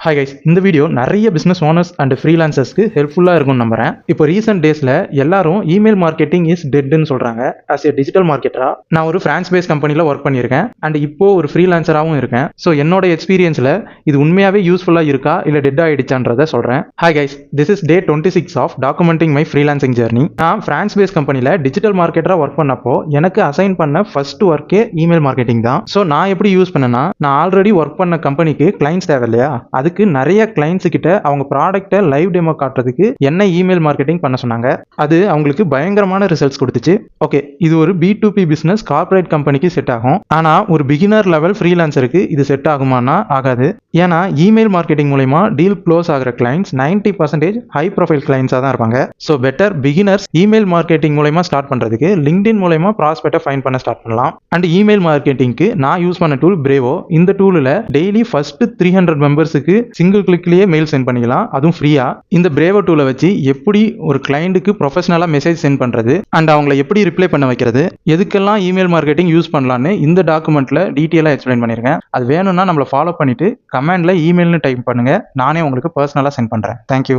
Hi guys, இந்த video நிறைய business owners and ஃப்ரீலான்சர்ஸ்க்கு ஹெல்ப்ஃபுல்லாக இருக்கும்னு நம்புறேன். இப்போ ரீசெண்ட் டேஸில் எல்லாரும் இமெயில் மார்க்கெட்டிங் இஸ் டெட்னு சொல்கிறாங்க. ஆஸ் ஏ டிஜிட்டல் மார்க்கெட்டரா நான் ஒரு ஃப்ரான்ஸ் பேஸ் கம்பெனியில் ஒர்க் பண்ணியிருக்கேன் அண்ட் இப்போ ஒரு ஃப்ரீலான்சராகவும் இருக்கேன். ஸோ என்னோட எக்ஸ்பீரியன்ஸில் இது உண்மையாகவே யூஸ்ஃபுல்லாக இருக்கா இல்லை டெட் ஆகிடுச்சான்றதை சொல்கிறேன். Hi guys, this is day 26 of documenting my freelancing journey. நான் ஃப்ரான்ஸ் பேஸ் கம்பெனியில் டிஜிட்டல் மார்க்கெட்டராக ஒர்க் பண்ணப்போ எனக்கு அசைன் பண்ண ஃபர்ஸ்ட் ஒர்க்கே இமெயில் மார்க்கெட்டிங் தான். ஸோ நான் எப்படி யூஸ் பண்ணேன்னா, நான் ஆல்ரெடி ஒர்க் பண்ண கம்பெனிக்கு கிளைண்ட்ஸ் தேவை இல்லையா, அதுக்கு நிறைய கிளைண்ட்ஸ் கிட்ட அவங்க ப்ராடக்ட்டை லைவ் டெமோ காட்டுறதுக்கு என்ன இமெயில் மார்க்கெட்டிங் பண்ண சொன்னாங்க. அது அவங்களுக்கு பயங்கரமான ரிசல்ட்ஸ் கொடுத்துச்சு. ஓகே, இது ஒரு B2B பிசினஸ் கார்ப்பரேட் கம்பெனிக்கு செட் ஆகும். ஆனா ஒரு பிகினர் லெவல் ஃப்ரீலான்சருக்கு இது செட் ஆகுமானா ஆகாது. ஏன்னா இமெயில் மார்க்கெட்டிங் மூலமா டீல் க்ளோஸ் ஆகிற கிளைண்ட்ஸ் 90% ஹை ப்ரொஃபைல் கிளைண்ட்ஸாக தான் இருப்பாங்க. So better beginners email marketing மூலமா ஸ்டார்ட் பண்றதுக்கு லிங்க்டின் மூலமா ப்ராஸ்பெக்ட்டை ஃபைண்ட் பண்ண ஸ்டார்ட் பண்ணலாம். அண்ட் இமெயில் மார்க்கெட்டிங்க்கு நான் யூஸ் பண்ண டூல் பிரேவோ. இந்த டூலில் டெய்லி ஃபர்ஸ்ட் 300 மெம்பர்ஸுக்கு சிங்கிள் கிளிக்லேயே மெயில் சென்ட் பண்ணிக்கலாம், அதுவும் ஃப்ரீயா. இந்த பிரேவோ டூலை வச்சு எப்படி ஒரு கிளைண்ட்டுக்கு ப்ரொஃபஷனலாக மெசேஜ் சென்ட் பண்றது அண்ட் அவங்களை எப்படி ரிப்ளை பண்ண வைக்கிறது, எதுக்கெல்லாம் இமெயில் மார்க்கெட்டிங் யூஸ் பண்ணலான்னு இந்த டாக்குமெண்ட்ல டீட்டெயிலாக எக்ஸ்பிளைன் பண்ணியிருக்கேன். அது வேணும்னா நம்மளை ஃபாலோ பண்ணிட்டு கமெண்ட்ல இமெயில்னு டைப் பண்ணுங்க, நானே உங்களுக்கு பர்சனலாக சென்ட் பண்றேன். தேங்க்யூ.